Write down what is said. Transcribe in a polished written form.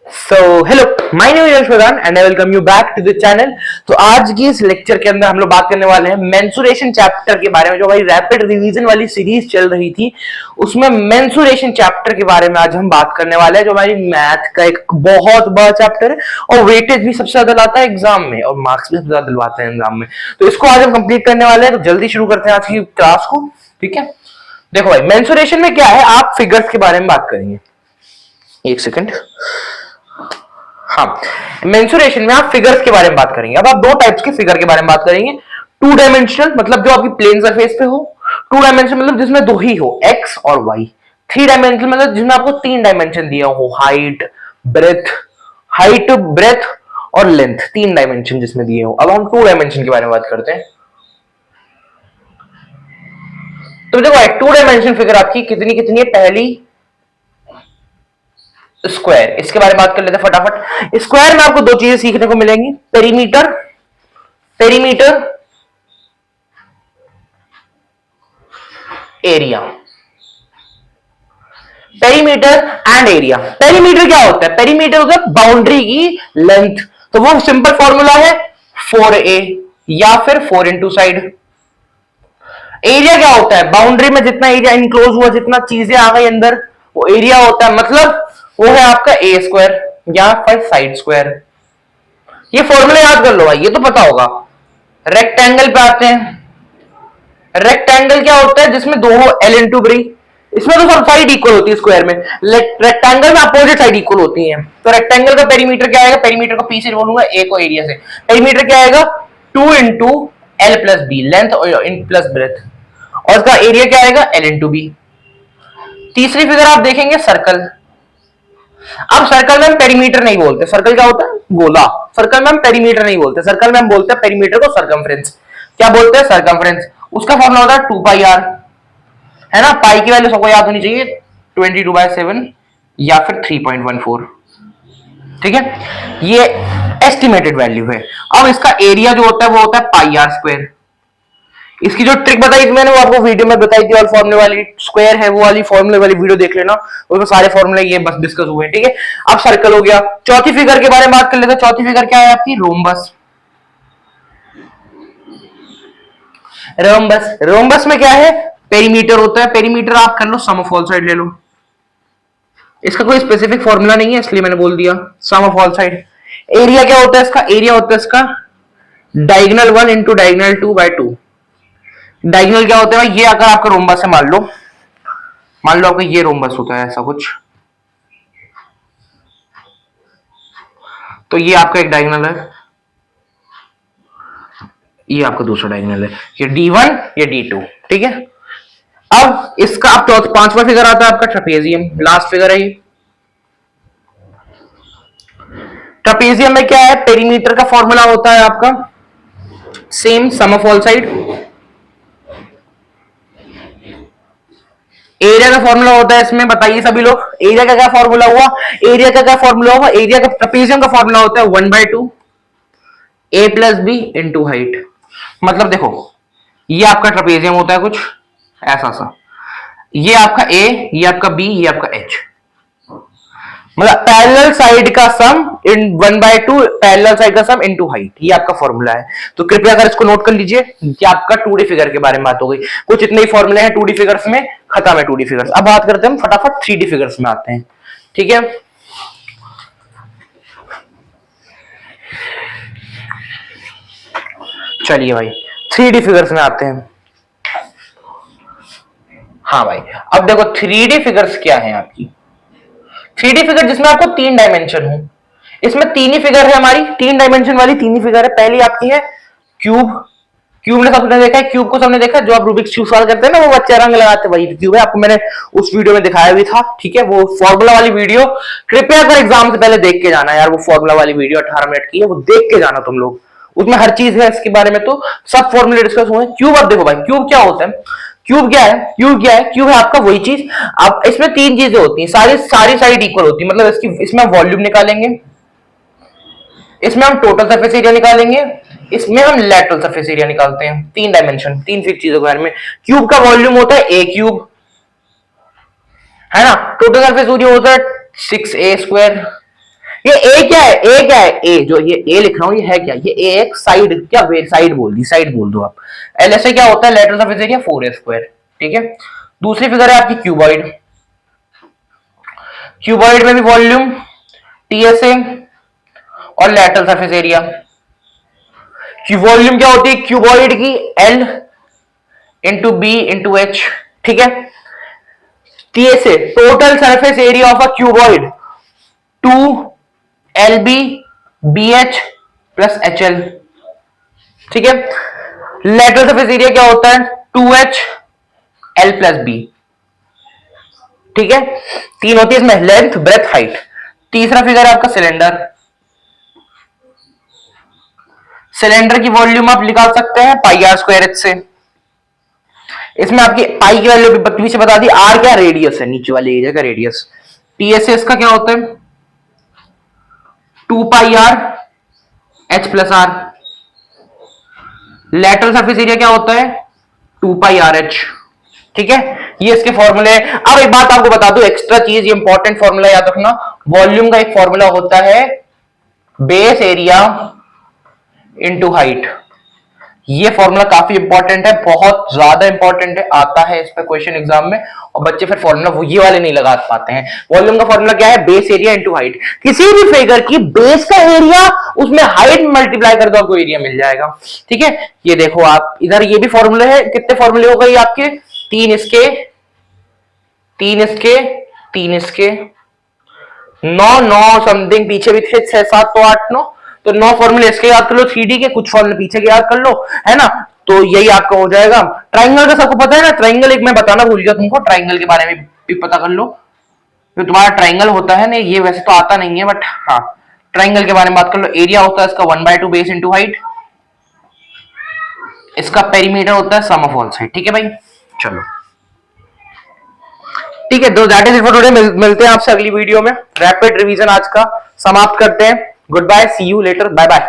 So hello, my name is Yashwant and I welcome you back to the channel. तो आज की इस lecture के अंदर हम लोग बात करने वाले हैं मेंसुरेशन चैप्टर के बारे में। जो भाई रैपिड रिवीजन वाली सीरीज चल रही थी उसमें मेंसुरेशन चैप्टर के बारे में आज हम बात करने वाले हैं, जो हमारी मैथ का एक बहुत बड़ा चैप्टर है और वेटेज भी सबसे ज्यादा लाता है एग्जाम में और मार्क्स भी सबसे ज्यादा दिलवाते हैं एग्जाम में। तो इसको आज हम कंप्लीट करने वाले हैं। तो जल्दी शुरू करते हैं आज की क्लास को। ठीक है, देखो भाई, मेंसुरेशन में क्या है, आप फिगर्स के बारे में बात करेंगे। एक सेकंड। हाँ, मेंसुरेशन में आप फिगर्स के बारे में बात करेंगे। अब आप दो टाइप्स के फिगर के बारे में बात करेंगे। टू डायमेंशनल मतलब जो आपकी प्लेन सरफेस पे हो, टू डायमेंशनल मतलब जिसमें दो ही हो, एक्स और वाई। थ्री डायमेंशनल मतलब जिसमें आपको तीन डायमेंशन दिया हो, हाइट ब्रेथ और लेंथ, तीन डायमेंशन जिसमें दिए हो। अब हम टू डायमेंशन के बारे में बात करते हैं। तो देखो, टू डायमेंशन फिगर आपकी कितनी कितनी है। पहली स्क्वायर, इसके बारे में बात कर लेते हैं फटाफट। स्क्वायर में आपको दो चीजें सीखने को मिलेंगी, perimeter area. Perimeter and area. Perimeter क्या होता है? पेरीमीटर होता है बाउंड्री की लेंथ। तो वो सिंपल फॉर्मूला है 4a या फिर 4 इंटू साइड। एरिया क्या होता है? बाउंड्री में जितना एरिया इनक्लोज हुआ, जितना चीजें आ गई अंदर, वो एरिया होता है। मतलब वो है आपका ए स्क्वायर या फिर साइड स्क्वायर। ये फॉर्मूला याद कर लो भाई, ये तो पता होगा। रेक्टेंगल पे आते हैं। रेक्टेंगल क्या होता है? जिसमें दो हो, एल इंटू बी। इसमें तो सब साइड इक्वल होती है स्क्वायर में। रेक्टेंगल में अपोजिट साइड इक्वल होती है। तो रेक्टेंगल का पेरीमीटर क्या आएगा? पेरीमीटर को पी से बोलूंगा, ए को एरिया से। पेरीमीटर क्या आएगा? 2 into L plus B, length plus breadth. और इसका एरिया क्या आएगा? L into B. तीसरी फिगर आप देखेंगे, सर्कल। अब सर्कल में हम पेरीमीटर नहीं बोलते। सर्कल क्या होता है? गोला। सर्कल में हम पेरीमीटर नहीं बोलते। सर्कल में हम बोलते हैं पेरीमीटर को सर्कमफ्रेंस। क्या बोलते हैं? सर्कमफ्रेंस। उसका फॉर्मूला होता है 2 पाई आर, है ना। पाई की वैल्यू सबको याद होनी चाहिए, 22/7 या फिर 3.14। ठीक है, ये एस्टिमेटेड वैल्यू है। अब इसका एरिया जो होता है वो होता है पाई आर स्क्वायर। इसकी जो ट्रिक बताई थी मैंने, वो आपको वीडियो में बताई थी, और फॉर्मूले वाली स्क्वायर है वो वाली फॉर्मूले वाली वीडियो देख लेना, उसमें सारे फॉर्मूले ये बस डिस्कस हुए हैं। ठीक है, अब सर्कल हो गया। चौथी फिगर के बारे में बात कर लेते हैं। चौथी फिगर क्या है आपकी? रोम्बस। रोम्बस में क्या है? पेरीमीटर होता है। पेरीमीटर आप कर लो, सम ऑफ ऑल साइड ले लो। इसका कोई स्पेसिफिक फॉर्मूला नहीं है, इसलिए मैंने बोल दिया सम ऑफ ऑल साइड। एरिया क्या होता है इसका? एरिया होता है इसका डायगोनल 1 इंटू डायगोनल 2/2। डायगोनल क्या होता है? ये अगर आपका रोम्बस है, मान लो आपका ये रोम्बस होता है ऐसा कुछ, तो ये आपका एक डायगोनल है, ये आपका दूसरा डायगोनल है, ये D1 ये D2। ठीक है, अब इसका आप पांचवा फिगर आता है आपका ट्रेपेजियम। लास्ट फिगर है ये। ट्रेपेजियम में क्या है? पेरीमीटर का फॉर्मूला होता है आपका same, sum of all side. Area का फॉर्मूला होता है इसमें, बताइए सभी लोग, एरिया का क्या फॉर्मूला हुआ? एरिया का क्या फॉर्मूला हुआ? एरिया का, ट्रेपेजियम का फॉर्मूला होता है 1/2 ए प्लस बी इंटू हाइट। मतलब देखो, ये आपका ट्रेपेजियम होता है कुछ ऐसा सा, ये आपका ए, ये आपका बी, ये आपका एच। मतलब पैरेलल साइड का सम इन 1/2 पैरेलल साइड का सम इनटू हाइट, ये आपका फॉर्मूला है। तो कृपया कर इसको नोट कर लीजिए कि आपका 2D फिगर के बारे में बात हो गई। कुछ इतने ही फॉर्मूले हैं 2D फिगर्स में, खत्म है 2D फिगर्स। अब बात करते हैं हम फटाफट 3D फिगर्स में आते हैं। ठीक है, चलिए भाई 3D फिगर्स में आते हैं। हाँ भाई, अब देखो 3D फिगर्स क्या है आपकी। 3D फिगर जिसमें आपको तीन डायमेंशन हो। इसमें तीन ही फिगर है हमारी, तीन डायमेंशन वाली तीन ही फिगर है। पहली आपकी है क्यूब। क्यूब ने सबने देखा है, क्यूब को सबने देखा है। जो आप रूबिक्स क्यूब सॉल्व करते हैं ना, वो बच्चे रंग लगाते हैं, वही क्यूब है। आपको मैंने उस वीडियो में दिखाया भी था। ठीक है, वो फॉर्मूला वाली वीडियो कृपया कर एग्जाम से पहले देख के जाना यार। वो फॉर्मूला वाली वीडियो 18 मिनट की है, वो देख के जाना तुम लोग। उसमें हर चीज है इसके बारे में, तो सब फॉर्मूले डिस्कस हुए हैं। क्यूब, अब देखो भाई क्यूब क्या होता है। क्यूब क्या है? क्यूब है आपका वही चीज। अब इसमें तीन चीजें होती हैं, सारी साइड इक्वल होती है। मतलब इसमें हम वॉल्यूम निकालेंगे, इसमें हम टोटल सरफेस एरिया निकालेंगे, इसमें हम लैटरल सरफेस एरिया निकालते हैं। तीन डायमेंशन, तीन फिर चीजों के बारे में। क्यूब का वॉल्यूम होता है ए क्यूब, है ना। टोटल सरफेस एरिया होता है 6a²। ये a क्या है, a क्या है, a जो ये a लिख रहा हूं ये है क्या, ये a एक साइड, क्या साइड बोल दी, साइड बोल दो आप। LSA क्या होता है, लेटरल सरफेस एरिया 4a²। ठीक है। दूसरी फिगर है आपकी क्यूबॉइड। क्यूबॉइड में भी वॉल्यूम TSA और लेटरल सरफेस एरिया। वॉल्यूम क्या होती है क्यूबॉइड की, L into B into H. ठीक है। TSA total surface area of a cuboid 2LB BH plus HL। ठीक है। लेटरल सरफेस एरिया क्या होता है, 2H L प्लस B। ठीक है। तीन होती है इसमें, लेंथ ब्रेथ हाइट। तीसरा फिगर है आपका सिलेंडर। सिलेंडर की वॉल्यूम आप निकाल सकते हैं πr²h से। इसमें आपकी पाई की वैल्यू पीछे बता दी, आर क्या रेडियस है, नीचे वाले एरिया का रेडियस। TSA इसका क्या होता है 2πr(h + r). Lateral surface area क्या होता है 2πr(h). ठीक है। ये इसके फॉर्मूले। अब एक बात आपको बता दूं, एक्स्ट्रा चीज, ये इंपॉर्टेंट फॉर्मूला याद रखना, वॉल्यूम का एक फॉर्मूला होता है बेस एरिया इंटू हाइट। ये फॉर्मूला काफी इंपॉर्टेंट है, बहुत ज्यादा इंपॉर्टेंट है, आता है इस पे क्वेश्चन एग्जाम में, और बच्चे फिर फॉर्मूला वो ये वाले नहीं लगा पाते हैं। वॉल्यूम का फॉर्मूला क्या है, बेस एरिया इंटू हाइट। किसी भी फिगर की बेस का एरिया उसमें हाइट मल्टीप्लाई कर दो, आपको एरिया मिल जाएगा। ठीक है। ये देखो आप इधर, ये भी फॉर्मूले है, कितने फॉर्मूले हो गए आपके, तीन इसके, तीन इसके, तीन इसके, 9 समथिंग, पीछे भी थे 6 7 तो 8 9, तो 9 फॉर्मूले इसके याद कर लो, 3D के कुछ फॉर्मूले पीछे के याद कर लो, है ना। तो यही आपका हो जाएगा। ट्राइंगल का सबको पता है ना, ट्राइंगल एक मैं बताना भूल गया तुमको, ट्राइंगल के बारे में भी पता कर लो। तो तुम्हारा ट्राइंगल होता है ना, ये वैसे तो आता नहीं है बट हाँ, ट्राइंगल के बारे में बात कर लो। एरिया होता है इसका 1/2 बेस इंटू हाइट। इसका पेरीमीटर होता है सम ऑफ ऑल साइड। ठीक है भाई, चलो ठीक है। That is it for today. मिलते हैं आपसे अगली वीडियो में। रैपिड रिवीजन आज का समाप्त करते हैं। Goodbye, see you later, bye bye.